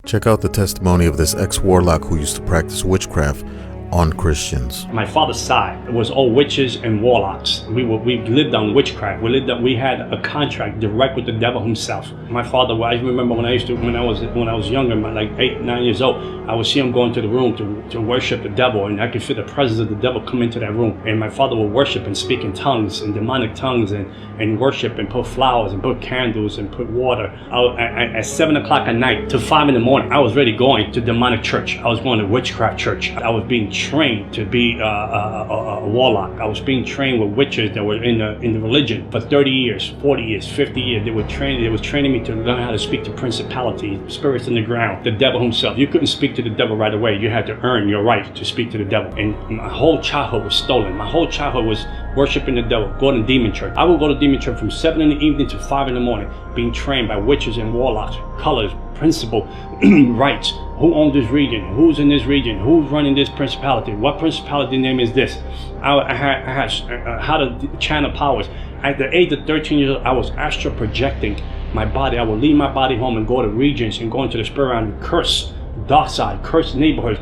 Check out the testimony of this ex-warlock who used to practice witchcraft on Christians. My father's side was all witches and warlocks. We lived on witchcraft. We had a contract direct with the devil himself. My father, I remember when I was younger, like 8, 9 years old, I would see him go into the room to worship the devil, and I could feel the presence of the devil come into that room. And my father would worship and speak in tongues and demonic tongues and worship and put flowers and put candles and put water. At 7 o'clock at night to 5 in the morning, I was already going to demonic church. I was going to witchcraft church. I was being trained to be a warlock. I was being trained with witches that were in the religion for 30 years, 40 years, 50 years. They was training me to learn how to speak to principalities, spirits in the ground, the devil himself. You couldn't speak to the devil right away. You had to earn your right to speak to the devil. And my whole childhood was stolen. My whole childhood was worshiping the devil, going to demon church. I would go to demon church from 7 in the evening to 5 in the morning, being trained by witches and warlocks, colors, principle, rights. Who owns this region? Who's in this region? Who's running this principality? What principality name is this? I had how to channel powers. At the age of 13 years old, I was astral projecting my body. I would leave my body home and go to regions and go into the spirit realm and curse dark side, curse neighborhoods,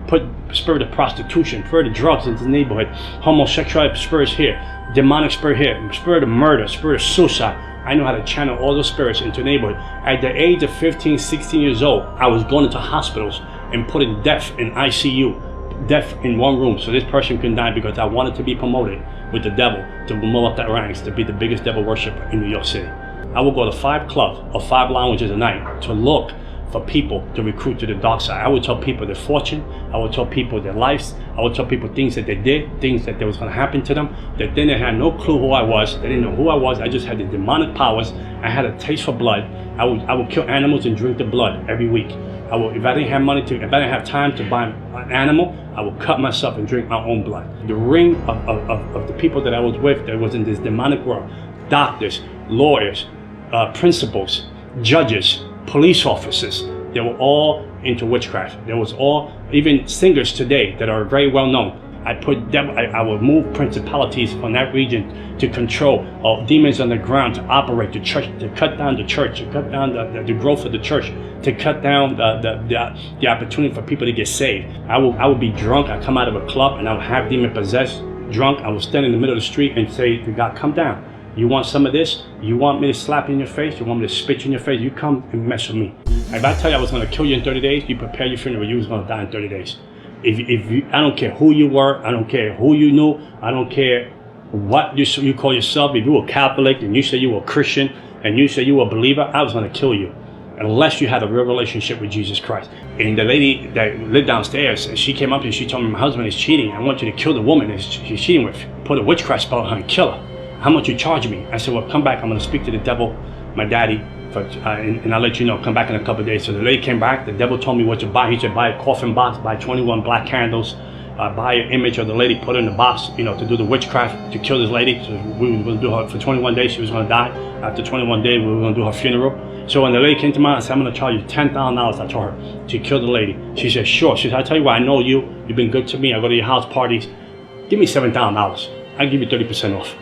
put spirit of prostitution, spirit of drugs into the neighborhood, homosexual spirits here, demonic spirit here, spirit of murder, spirit of suicide. I know how to channel all those spirits into the neighborhood. At the age of 15, 16 years old, I was going into hospitals and putting death in ICU, death in one room, so this person couldn't die, because I wanted to be promoted with the devil, to move up that ranks, to be the biggest devil worshiper in New York City. I would go to 5 clubs or 5 lounges a night to look for people to recruit to the dark side. I would tell people their fortune. I would tell people their lives. I would tell people things that they did, things that was going to happen to them, that then they had no clue who I was. They didn't know who I was. I just had the demonic powers. I had a taste for blood. I would kill animals and drink the blood every week. If I didn't have time to buy an animal, I would cut myself and drink my own blood. The ring of the people that I was with that was in this demonic world, doctors, lawyers, principals, judges, police officers, they were all into witchcraft. There was all, even singers today that are very well known. I would move principalities from that region to control demons on the ground, to operate the church, to cut down the church, to cut down the growth of the church, to cut down the opportunity for people to get saved. I would be drunk. I'd come out of a club and I would have demon possessed, drunk. I would stand in the middle of the street and say to God, come down. You want some of this? You want me to slap you in your face? You want me to spit you in your face? You come and mess with me. If I tell you I was going to kill you in 30 days, you prepare your funeral, you was going to die in 30 days. I don't care who you were, I don't care who you knew, I don't care what you call yourself. If you were Catholic and you said you were Christian and you said you were a believer, I was going to kill you. Unless you had a real relationship with Jesus Christ. And the lady that lived downstairs, she came up and she told me, my husband is cheating. I want you to kill the woman that she's cheating with. Put a witchcraft spell on her and kill her. How much you charge me? I said, well, come back. I'm going to speak to the devil, my daddy, and I'll let you know. Come back in a couple of days. So the lady came back. The devil told me what to buy. He said, buy a coffin box, buy 21 black candles, buy an image of the lady, put her in the box, to do the witchcraft, to kill this lady. So we were going to do her for 21 days. She was going to die. After 21 days, we were going to do her funeral. So when the lady came to me, I said, I'm going to charge you $10,000. I told her to kill the lady. She said, sure. She said, I tell you what, I know you. You've been good to me. I go to your house parties. Give me $7,000. I'll give you 30% off.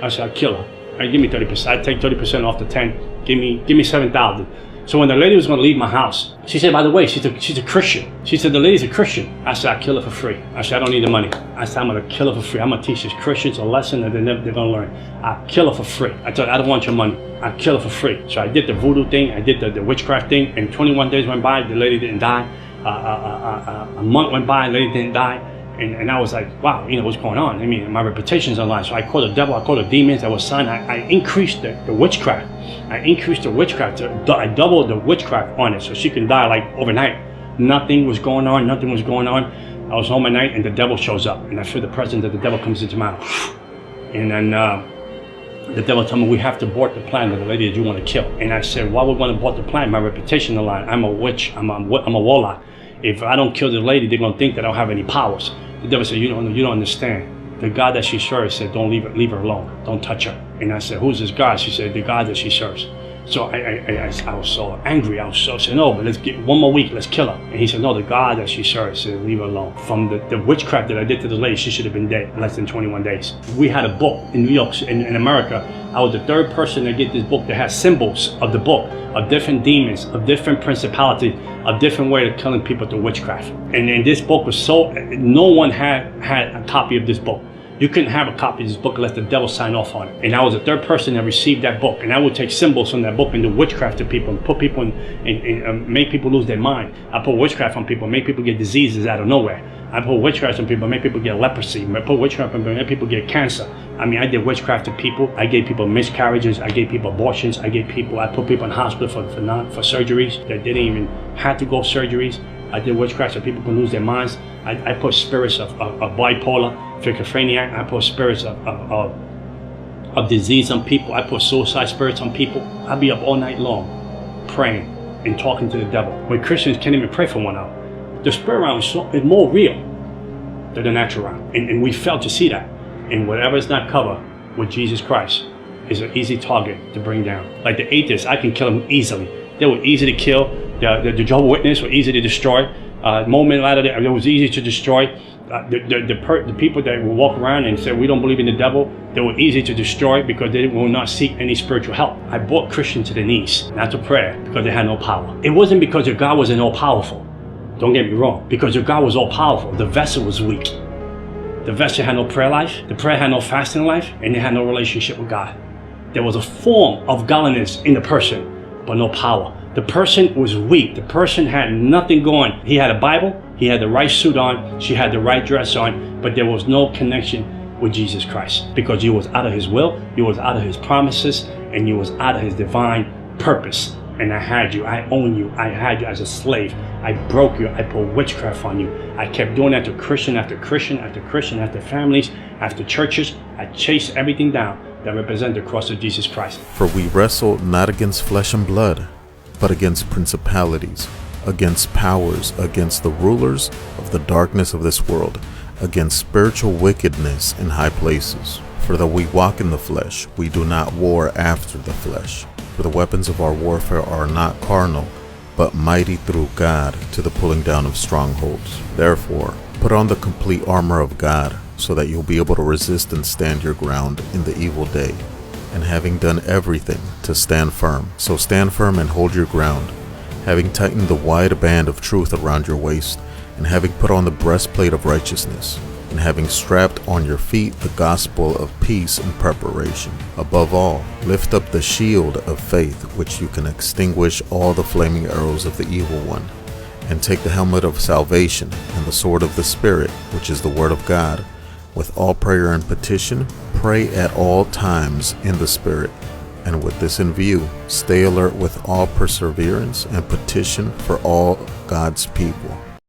I said, I'll kill her. Give me 30%. I take 30% off the 10. Give me 7,000. So when the lady was going to leave my house, she said, by the way, she's a Christian. She said, the lady's a Christian. I said, I'll kill her for free. I said, I don't need the money. I said, I'm going to kill her for free. I'm going to teach these Christians a lesson that they're going to learn. I'll kill her for free. I told her, I don't want your money. I'll kill her for free. So I did the voodoo thing. I did the witchcraft thing. And 21 days went by. The lady didn't die. A month went by. The lady didn't die. And I was like, wow, what's going on? I mean, my reputation's on line. So I called the devil, I called the demons. I was signed. I increased the witchcraft. I increased the witchcraft. I doubled the witchcraft on it so she can die like overnight. Nothing was going on. Nothing was going on. I was home at night and the devil shows up. And I feel the presence of the devil comes into my house. And then the devil told me, we have to abort the plan of the lady that you want to kill. And I said, why would we want to abort the plan? My reputation on the line. I'm a witch. I'm a warlock. If I don't kill the lady, they're going to think that I don't have any powers. The devil said, you don't understand. The God that she serves said, don't leave her alone. Don't touch her. And I said, who's this God? She said, the God that she serves. So I was so angry. I said, no, but let's get 1 more week. Let's kill her. And he said, no, the God that she serves said, leave her alone. From the witchcraft that I did to the lady, she should have been dead in less than 21 days. We had a book in New York, in America. I was the third person to get this book that has symbols of the book, of different demons, of different principalities, of different way of killing people through witchcraft. And this book was so, no one had a copy of this book. You couldn't have a copy of this book unless the devil signed off on it. And I was the third person that received that book. And I would take symbols from that book and do witchcraft to people and put people in make people lose their mind. I put witchcraft on people, make people get diseases out of nowhere. I put witchcraft on people, make people get leprosy. I put witchcraft on people, make people get cancer. I mean, I did witchcraft to people. I gave people miscarriages. I gave people abortions. I put people in hospital for surgeries that didn't even have to go surgeries. I did witchcraft so people can lose their minds. I put spirits of bipolar, schizophrenia. I put spirits of disease on people. I put suicide spirits on people. I'd be up all night long praying and talking to the devil. When Christians can't even pray for 1 hour. The spirit realm is more real than the natural realm. And we fail to see that. And whatever is not covered with Jesus Christ is an easy target to bring down. Like the atheists, I can kill them easily. They were easy to kill. The Jehovah's Witness were easy to destroy. Moment out of it was easy to destroy. The people that will walk around and say we don't believe in the devil, they were easy to destroy because they will not seek any spiritual help. I brought Christians to their knees, not to prayer, because they had no power. It wasn't because your God wasn't all powerful. Don't get me wrong. Because your God was all powerful, the vessel was weak. The vessel had no prayer life, the prayer had no fasting life, and they had no relationship with God. There was a form of godliness in the person, but no power. The person was weak. The person had nothing going. He had a Bible, he had the right suit on, she had the right dress on, but there was no connection with Jesus Christ because you was out of his will, you was out of his promises, and you was out of his divine purpose. And I had you, I own you, I had you as a slave. I broke you, I put witchcraft on you. I kept doing that to Christian after Christian after Christian, after families, after churches. I chased everything down that represented the cross of Jesus Christ. For we wrestle not against flesh and blood, but against principalities, against powers, against the rulers of the darkness of this world, against spiritual wickedness in high places. For though we walk in the flesh, we do not war after the flesh. For the weapons of our warfare are not carnal, but mighty through God to the pulling down of strongholds. Therefore, put on the complete armor of God, so that you'll be able to resist and stand your ground in the evil day. And having done everything, to stand firm. So stand firm and hold your ground, having tightened the wide band of truth around your waist, and having put on the breastplate of righteousness, and having strapped on your feet the gospel of peace in preparation. Above all, lift up the shield of faith, which you can extinguish all the flaming arrows of the evil one, and take the helmet of salvation and the sword of the Spirit, which is the word of God. With all prayer and petition, pray at all times in the Spirit, and with this in view, stay alert with all perseverance and petition for all God's people.